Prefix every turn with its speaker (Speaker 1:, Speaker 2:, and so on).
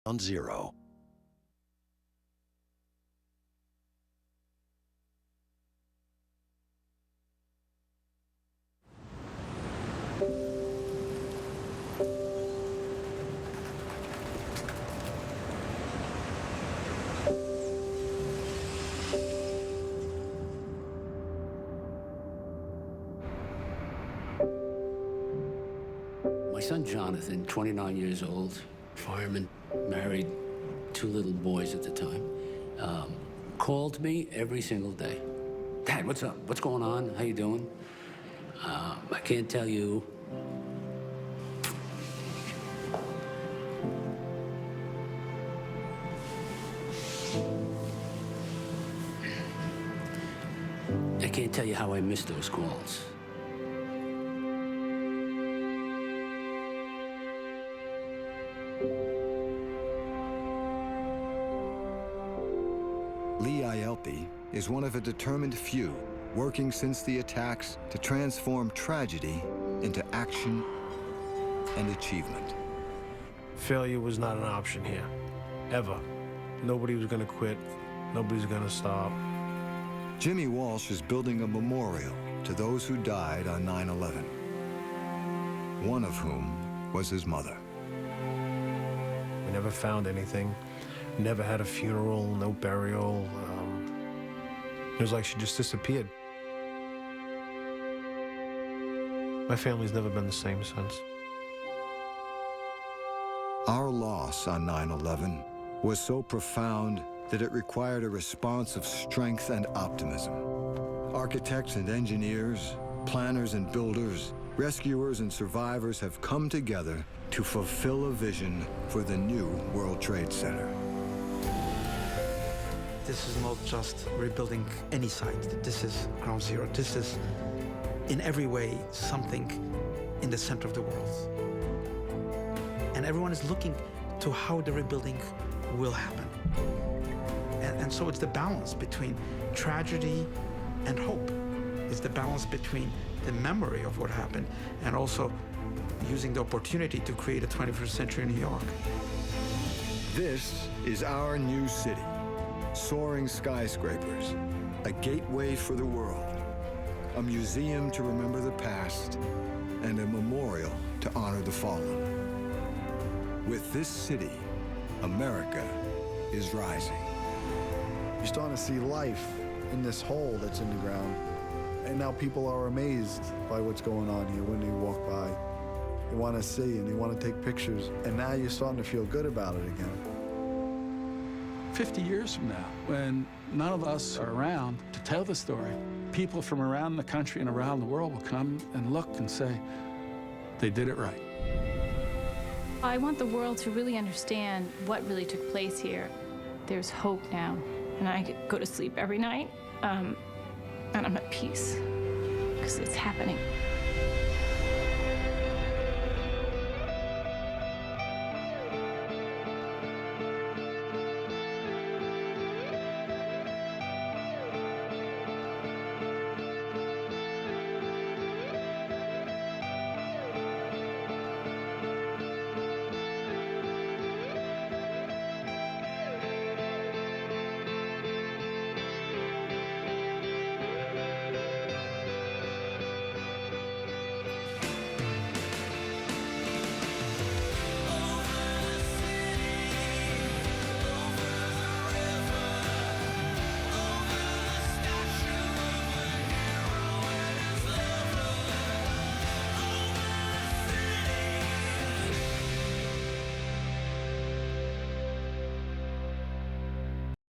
Speaker 1: Zero.
Speaker 2: My son Jonathan, 29 years old, fireman, married, 2 little boys at the time, called me every single day. Dad, what's up? What's going on? How you doing? I can't tell you. I can't tell you how I miss those calls.
Speaker 3: Lee Ielpi is one of a determined few working since the attacks to transform tragedy into action and achievement.
Speaker 4: Failure was not an option here, ever. Nobody was going to quit. Nobody's going to stop.
Speaker 3: Jimmy Walsh is building a memorial to those who died on 9/11, one of whom was his mother.
Speaker 4: We never found anything. Never had a funeral, no burial. It was like she just disappeared. My family's never been the same since.
Speaker 3: Our loss on 9/11 was so profound that it required a response of strength and optimism. Architects and engineers, planners and builders, rescuers and survivors have come together to fulfill a vision for the new World Trade Center.
Speaker 5: This is not just rebuilding any site. This is ground zero. This is, in every way, something in the center of the world. And everyone is looking to how the rebuilding will happen. And so it's the balance between tragedy and hope. It's the balance between the memory of what happened and also using the opportunity to create a 21st century New York.
Speaker 3: This is our new city. Soaring skyscrapers, a gateway for the world, a museum to remember the past, and a memorial to honor the fallen. With this city, America is rising.
Speaker 6: You're starting to see life in this hole that's in the ground. And now people are amazed by what's going on here when they walk by. They want to see and they want to take pictures. And now you're starting to feel good about it again.
Speaker 7: 50 years from now, when none of us are around to tell the story, people from around the country and around the world will come and look and say, they did it right.
Speaker 8: I want the world to really understand what really took place here. There's hope now, and I go to sleep every night, and I'm at peace, because it's happening.